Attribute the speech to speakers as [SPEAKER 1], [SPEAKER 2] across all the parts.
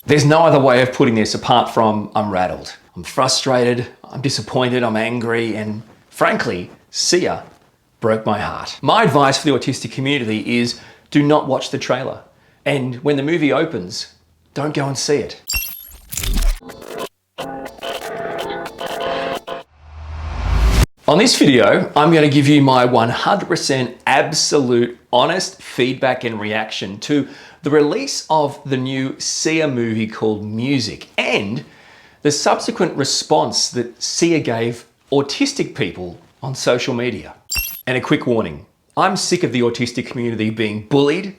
[SPEAKER 1] There's no other way of putting this apart from I'm rattled. I'm frustrated, I'm disappointed, I'm angry, and frankly, Sia broke my heart. My advice for the autistic community is do not watch the trailer. And when the movie opens, don't go and see it. On this video, I'm going to give you my 100% absolute honest feedback and reaction to the release of the new Sia movie called Music and the subsequent response that Sia gave autistic people on social media. And a quick warning, I'm sick of the autistic community being bullied,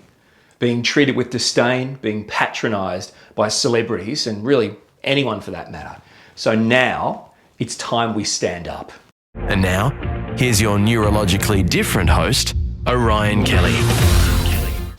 [SPEAKER 1] being treated with disdain, being patronized by celebrities and really anyone for that matter. So now it's time we stand up.
[SPEAKER 2] And now, here's your neurologically different host, Orion Kelly.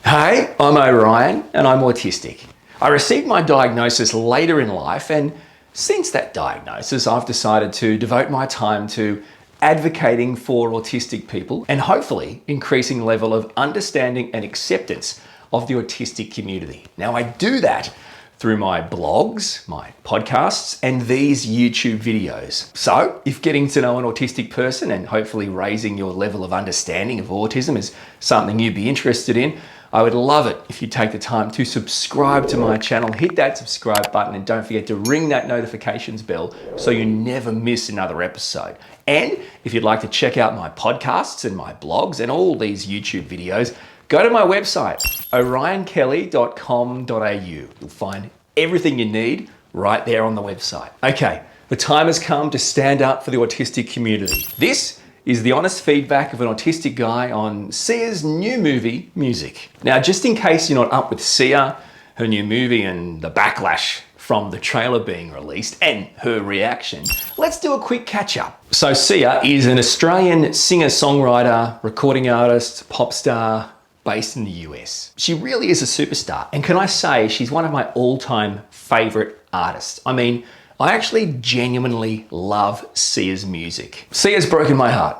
[SPEAKER 1] Hey, I'm Orion and I'm autistic. I received my diagnosis later in life, and since that diagnosis, I've decided to devote my time to advocating for autistic people and hopefully increasing the level of understanding and acceptance of the autistic community. Now, I do that through my blogs, my podcasts, and these YouTube videos. So if getting to know an autistic person and hopefully raising your level of understanding of autism is something you'd be interested in, I would love it if you take the time to subscribe to my channel, hit that subscribe button, and don't forget to ring that notifications bell so you never miss another episode. And if you'd like to check out my podcasts and my blogs and all these YouTube videos, go to my website, orionkelly.com.au. You'll find everything you need right there on the website. Okay, the time has come to stand up for the autistic community. This is the honest feedback of an autistic guy on Sia's new movie, Music. Now, just in case you're not up with Sia, her new movie, and the backlash from the trailer being released and her reaction, let's do a quick catch up. So Sia is an Australian singer-songwriter, recording artist, pop star, based in the US. She really is a superstar. And can I say, she's one of my all-time favorite artists. I mean, I actually genuinely love Sia's music. Sia's broken my heart.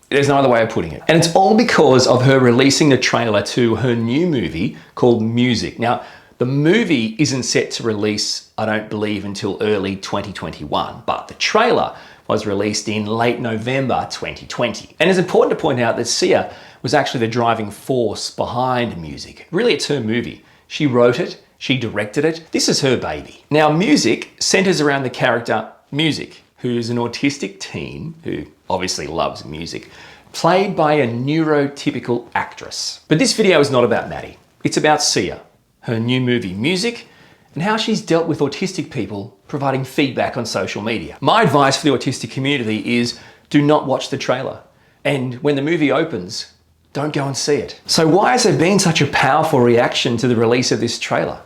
[SPEAKER 1] There's no other way of putting it. And it's all because of her releasing the trailer to her new movie called Music. Now, the movie isn't set to release, I don't believe, until early 2021, but the trailer was released in late November 2020. And it's important to point out that Sia was actually the driving force behind Music. Really, it's her movie. She wrote it, she directed it. This is her baby. Now, Music centers around the character Music, who's an autistic teen who obviously loves music, played by a neurotypical actress. But this video is not about Maddie. It's about Sia, her new movie Music, and how she's dealt with autistic people providing feedback on social media. My advice for the autistic community is do not watch the trailer. And when the movie opens, don't go and see it. So why has there been such a powerful reaction to the release of this trailer?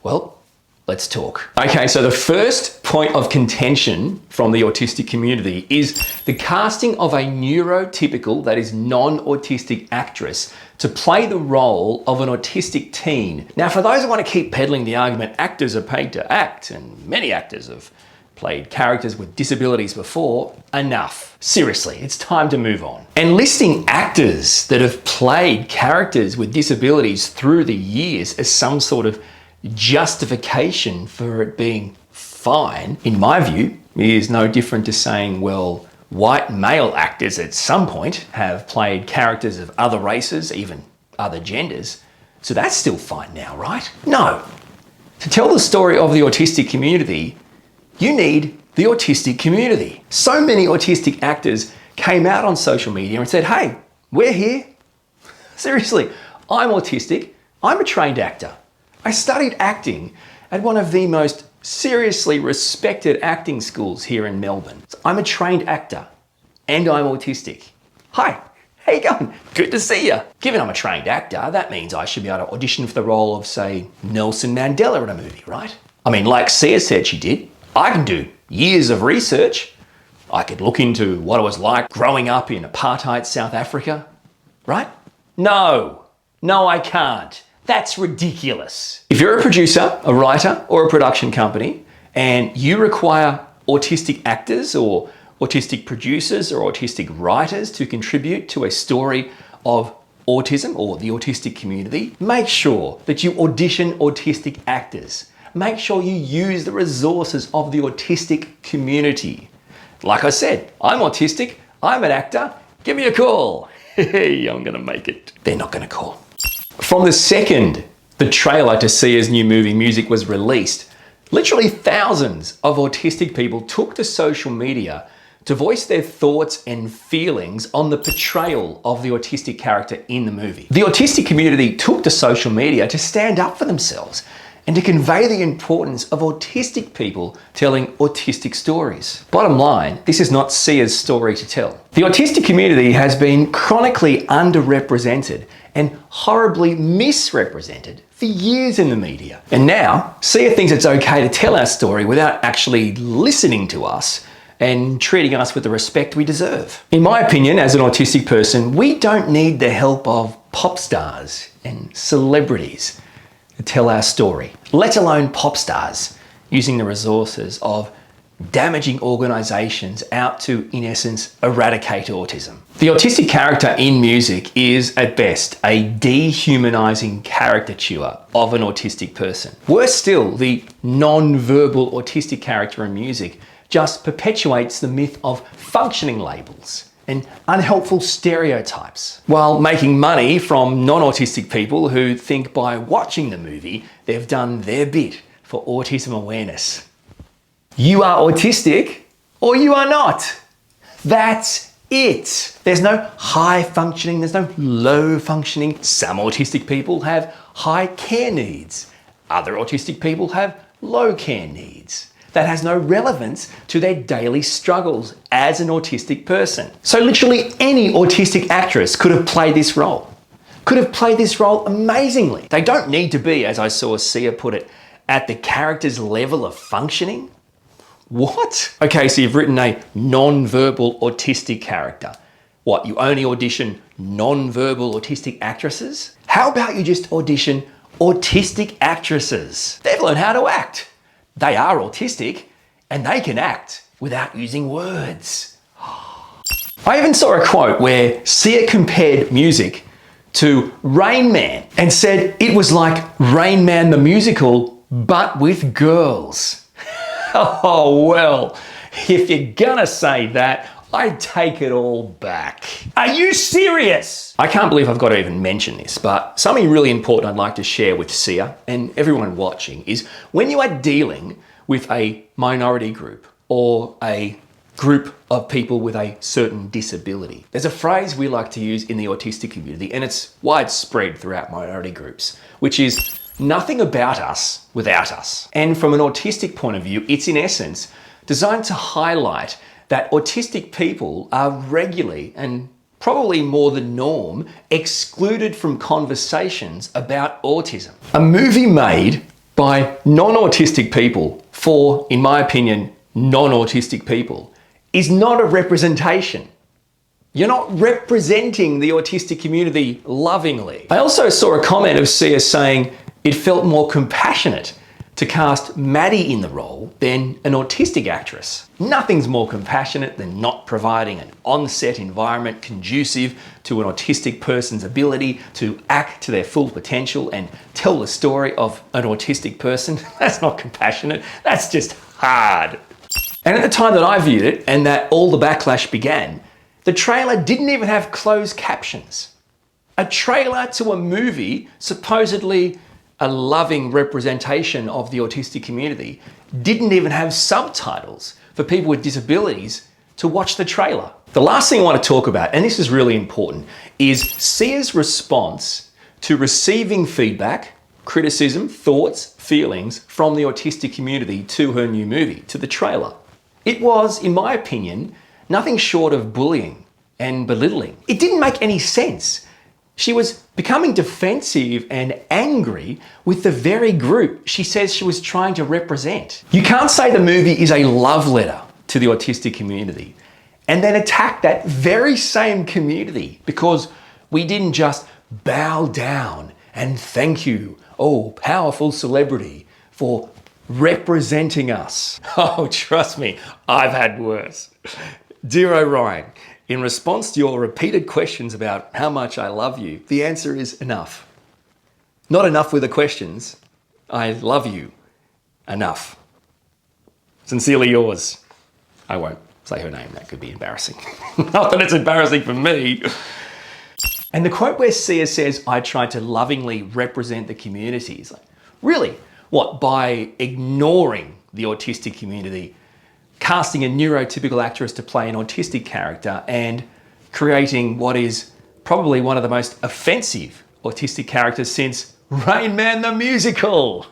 [SPEAKER 1] Well, let's talk. Okay, so the first point of contention from the autistic community is the casting of a neurotypical, that is non-autistic actress to play the role of an autistic teen. Now, for those who want to keep peddling the argument, actors are paid to act, and many actors have played characters with disabilities before, enough. Seriously, it's time to move on. And listing actors that have played characters with disabilities through the years as some sort of justification for it being fine, in my view, is no different to saying, well, white male actors at some point have played characters of other races, even other genders, so that's still fine now, right? No. To tell the story of the autistic community, you need the autistic community. So many autistic actors came out on social media and said, hey, we're here. Seriously, I'm autistic. I'm a trained actor. I studied acting at one of the most seriously respected acting schools here in Melbourne. So I'm a trained actor and I'm autistic. Hi, how you going? Good to see you. Given I'm a trained actor, that means I should be able to audition for the role of, say, Nelson Mandela in a movie, right? I mean, like Sia said she did, I can do years of research. I could look into what it was like growing up in apartheid South Africa, right? No, I can't. That's ridiculous. If you're a producer, a writer, or a production company, and you require autistic actors or autistic producers or autistic writers to contribute to a story of autism or the autistic community, make sure that you audition autistic actors. make sure you use the resources of the autistic community. Like I said, I'm autistic, I'm an actor, give me a call. Hey, I'm gonna make it. They're not gonna call. From the second the trailer to Sia's new movie Music was released, literally thousands of autistic people took to social media to voice their thoughts and feelings on the portrayal of the autistic character in the movie. The autistic community took to social media to stand up for themselves and to convey the importance of autistic people telling autistic stories. Bottom line, this is not Sia's story to tell. The autistic community has been chronically underrepresented and horribly misrepresented for years in the media. And now, Sia thinks it's okay to tell our story without actually listening to us and treating us with the respect we deserve. In my opinion, as an autistic person, we don't need the help of pop stars and celebrities to tell our story, let alone pop stars using the resources of damaging organisations out to, in essence, eradicate autism. The autistic character in music is, at best, a dehumanising caricature of an autistic person. Worse still, the non-verbal autistic character in music just perpetuates the myth of functioning labels and unhelpful stereotypes, while making money from non-autistic people who think by watching the movie they've done their bit for autism awareness. You are autistic or you are not. That's it. There's no high functioning, there's no low functioning. Some autistic people have high care needs. Other autistic people have low care needs. That has no relevance to their daily struggles as an autistic person. So literally any autistic actress could have played this role. Could have played this role amazingly. They don't need to be, as I saw Sia put it, at the character's level of functioning. What? Okay, so you've written a non-verbal autistic character. What, you only audition non-verbal autistic actresses? How about you just audition autistic actresses? They've learned how to act. They are autistic and they can act without using words. I even saw a quote where Sia compared music to Rain Man and said it was like Rain Man the musical, but with girls. Oh, well, if you're gonna say that, I take it all back. Are you serious? I can't believe I've got to even mention this, but something really important I'd like to share with Sia and everyone watching is when you are dealing with a minority group or a group of people with a certain disability, there's a phrase we like to use in the autistic community, and it's widespread throughout minority groups, which is nothing about us without us. And from an autistic point of view, it's in essence designed to highlight that autistic people are regularly and probably more than norm excluded from conversations about autism. A movie made by non-autistic people for, in my opinion, non-autistic people is not a representation. You're not representing the autistic community lovingly. I also saw a comment of Sia saying it felt more compassionate to cast Maddie in the role than an autistic actress. Nothing's more compassionate than not providing an on-set environment conducive to an autistic person's ability to act to their full potential and tell the story of an autistic person. That's not compassionate, that's just hard. And at the time that I viewed it and that all the backlash began, the trailer didn't even have closed captions. A trailer to a movie supposedly a loving representation of the autistic community didn't even have subtitles for people with disabilities to watch the trailer. The last thing I want to talk about, and this is really important, is Sia's response to receiving feedback, criticism, thoughts, feelings from the autistic community to her new movie, to the trailer. It was, in my opinion, nothing short of bullying and belittling. It didn't make any sense. She was becoming defensive and angry with the very group she says she was trying to represent. You can't say the movie is a love letter to the autistic community and then attack that very same community because we didn't just bow down and thank you, oh, powerful celebrity, for representing us. Oh, trust me, I've had worse. Dear Orion, in response to your repeated questions about how much I love you, the answer is enough. Not enough with the questions. I love you. enough. Sincerely yours. I won't say her name, that could be embarrassing. Not that it's embarrassing for me. And the quote where Sia says, I tried to lovingly represent the community. Is like, really? What, by ignoring the autistic community, casting a neurotypical actress to play an autistic character and creating what is probably one of the most offensive autistic characters since Rain Man the musical,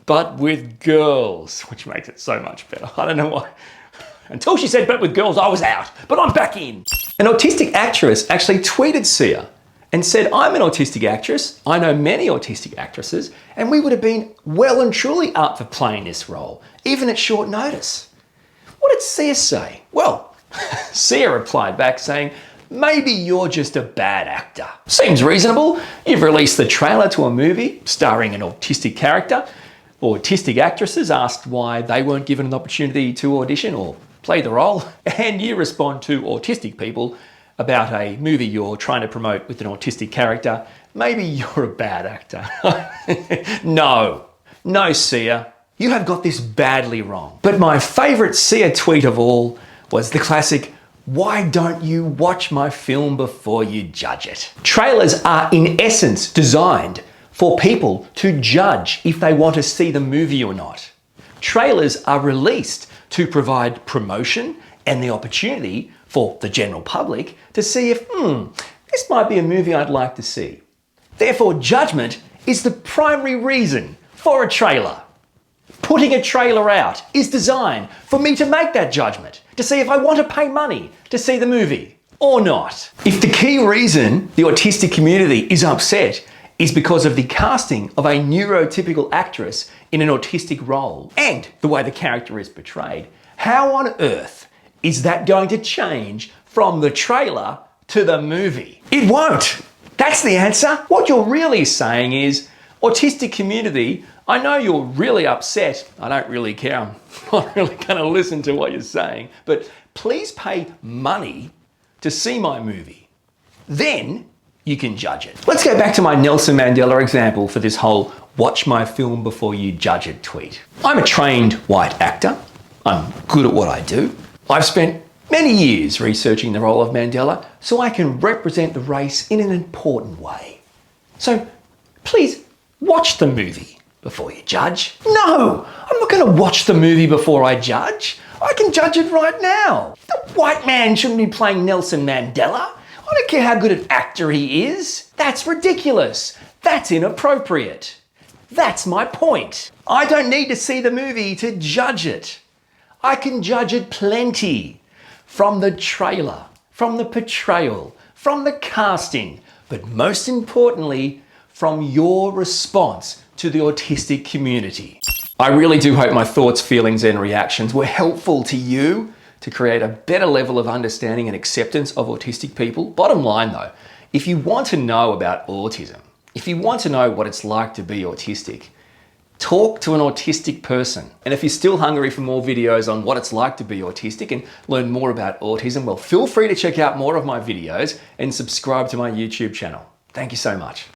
[SPEAKER 1] but with girls, which makes it so much better. I don't know why. Until she said, but with girls, I was out, but I'm back in. An autistic actress actually tweeted Sia and said, I'm an autistic actress. I know many autistic actresses, and we would have been well and truly up for playing this role, even at short notice. What did Sia say? Well, Sia replied back saying, maybe you're just a bad actor. Seems reasonable. You've released the trailer to a movie starring an autistic character. Autistic actresses asked why they weren't given an opportunity to audition or play the role, and you respond to autistic people about a movie you're trying to promote with an autistic character. Maybe you're a bad actor. No, Sia, you have got this badly wrong. But my favorite Sia tweet of all was the classic, why don't you watch my film before you judge it? Trailers are in essence designed for people to judge if they want to see the movie or not. Trailers are released to provide promotion and the opportunity for the general public to see if, this might be a movie I'd like to see. Therefore, judgment is the primary reason for a trailer. Putting a trailer out is designed for me to make that judgment, to see if I want to pay money to see the movie or not. If the key reason the autistic community is upset is because of the casting of a neurotypical actress in an autistic role and the way the character is portrayed, how on earth is that going to change from the trailer to the movie? It won't. That's the answer. What you're really saying is, autistic community, I know you're really upset. I don't really care. I'm not really going to listen to what you're saying, but please pay money to see my movie. Then you can judge it. Let's go back to my Nelson Mandela example for this whole watch my film before you judge it tweet. I'm a trained white actor. I'm good at what I do. I've spent many years researching the role of Mandela so I can represent the race in an important way. So please watch the movie before you judge. No, I'm not going to watch the movie before I judge. I can judge it right now. The white man shouldn't be playing Nelson Mandela. I don't care how good an actor he is. That's ridiculous. That's inappropriate. That's my point. I don't need to see the movie to judge it. I can judge it plenty from the trailer, from the portrayal, from the casting, but most importantly, from your response to the autistic community. I really do hope my thoughts, feelings, and reactions were helpful to you to create a better level of understanding and acceptance of autistic people. Bottom line though, if you want to know about autism, if you want to know what it's like to be autistic, talk to an autistic person. And if you're still hungry for more videos on what it's like to be autistic and learn more about autism, well, feel free to check out more of my videos and subscribe to my YouTube channel. Thank you so much.